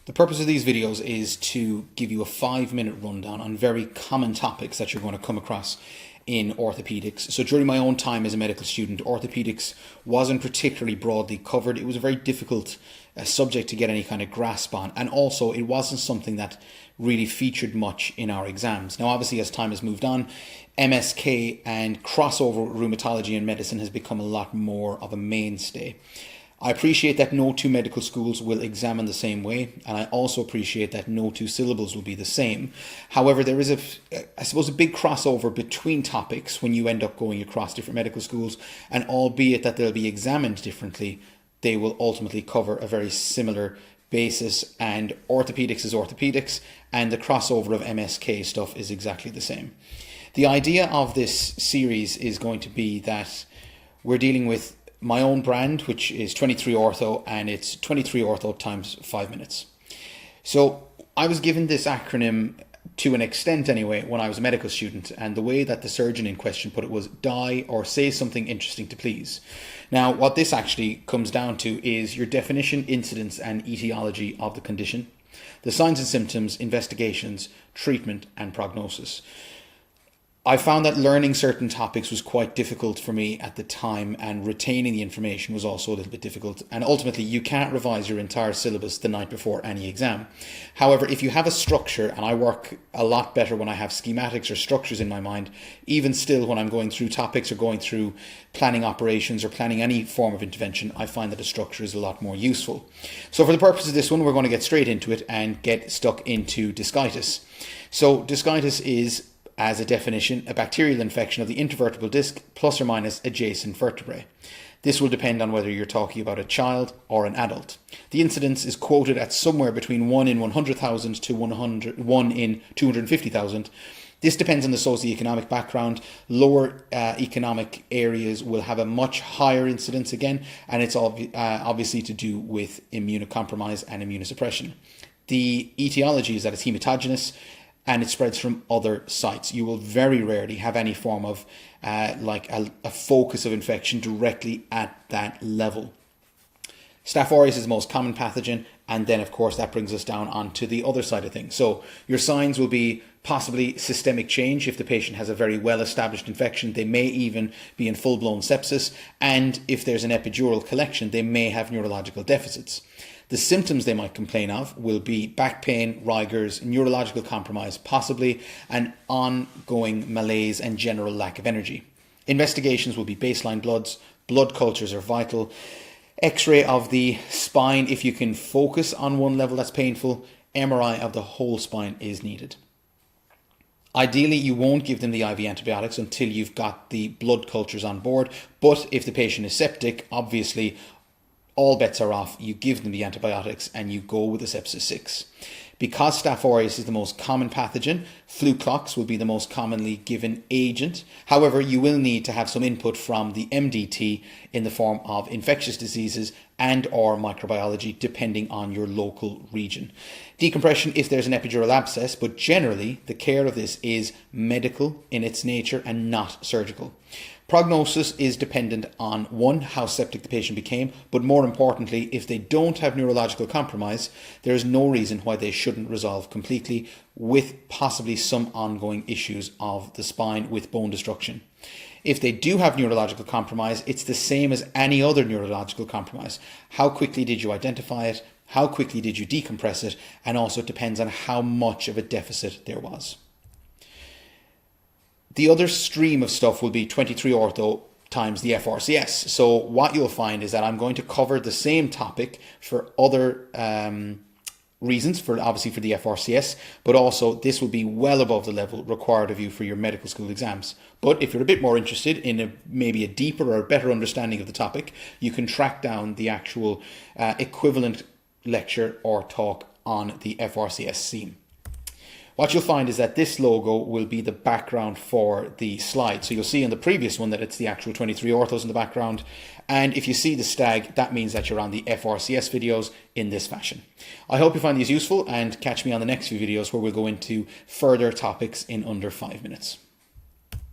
The purpose of these videos is to give you a 5-minute rundown on very common topics that you're going to come across in orthopedics. So during my own time as a medical student, orthopedics wasn't particularly broadly covered. It was a very difficult subject to get any kind of grasp on, and also it wasn't something that really featured much in our exams. Now obviously as time has moved on, MSK and crossover rheumatology and medicine has become a lot more of a mainstay. I appreciate that no two medical schools will examine the same way, and I also appreciate that no two syllables will be the same. However, there is I suppose a big crossover between topics when you end up going across different medical schools, and albeit that they'll be examined differently, they will ultimately cover a very similar basis, and orthopedics is orthopedics, and the crossover of MSK stuff is exactly the same. The idea of this series is going to be that we're dealing with my own brand, which is 23Ortho, and it's 23Ortho times 5 minutes. So I was given this acronym to an extent anyway when I was a medical student, and the way that the surgeon in question put it was die or say something interesting to please. Now what this actually comes down to is your definition, incidence and etiology of the condition, the signs and symptoms, investigations, treatment and prognosis. I found that learning certain topics was quite difficult for me at the time, and retaining the information was also a little bit difficult, and ultimately you can't revise your entire syllabus the night before any exam. However, if you have a structure, and I work a lot better when I have schematics or structures in my mind, even still when I'm going through topics or going through planning operations or planning any form of intervention, I find that a structure is a lot more useful. So for the purpose of this one, we're going to get straight into it and get stuck into Discitis. So Discitis is, as a definition, a bacterial infection of the intervertebral disc plus or minus adjacent vertebrae. This will depend on whether you're talking about a child or an adult. The incidence is quoted at somewhere between 1 in 100,000 to 1 in 250,000. This depends on the socioeconomic background. Lower economic areas will have a much higher incidence again, and it's obviously to do with immunocompromise and immunosuppression. The etiology is that it's hematogenous, and it spreads from other sites. You will very rarely have any form of like a focus of infection directly at that level. Staph aureus is the most common pathogen, and then of course that brings us down onto the other side of things. So your signs will be possibly systemic change. If the patient has a very well-established infection, they may even be in full-blown sepsis, and if there's an epidural collection, they may have neurological deficits. The symptoms they might complain of will be back pain, rigors, neurological compromise, possibly an ongoing malaise and general lack of energy. Investigations will be baseline bloods, blood cultures are vital, X-ray of the spine if you can focus on one level that's painful, MRI of the whole spine is needed. Ideally, you won't give them the IV antibiotics until you've got the blood cultures on board, but if the patient is septic, obviously all bets are off. You give them the antibiotics and you go with the sepsis 6. Because Staph aureus is the most common pathogen, fluclox will be the most commonly given agent. However, you will need to have some input from the MDT in the form of infectious diseases and or microbiology, depending on your local region. Decompression if there's an epidural abscess, but generally the care of this is medical in its nature and not surgical. Prognosis is dependent on, one, how septic the patient became, but more importantly, if they don't have neurological compromise, there is no reason why they shouldn't resolve completely, with possibly some ongoing issues of the spine with bone destruction. If they do have neurological compromise, it's the same as any other neurological compromise. How quickly did you identify it? How quickly did you decompress it? And also it depends on how much of a deficit there was. The other stream of stuff will be 23Ortho times the FRCS. So what you'll find is that I'm going to cover the same topic for other reasons, obviously for the FRCS, but also this will be well above the level required of you for your medical school exams. But if you're a bit more interested in maybe a deeper or a better understanding of the topic, you can track down the actual equivalent lecture or talk on the FRCS theme. What you'll find is that this logo will be the background for the slide. So you'll see in the previous one that it's the actual 23Orthos in the background. And if you see the stag, that means that you're on the FRCS videos in this fashion. I hope you find these useful, and catch me on the next few videos where we'll go into further topics in under 5 minutes.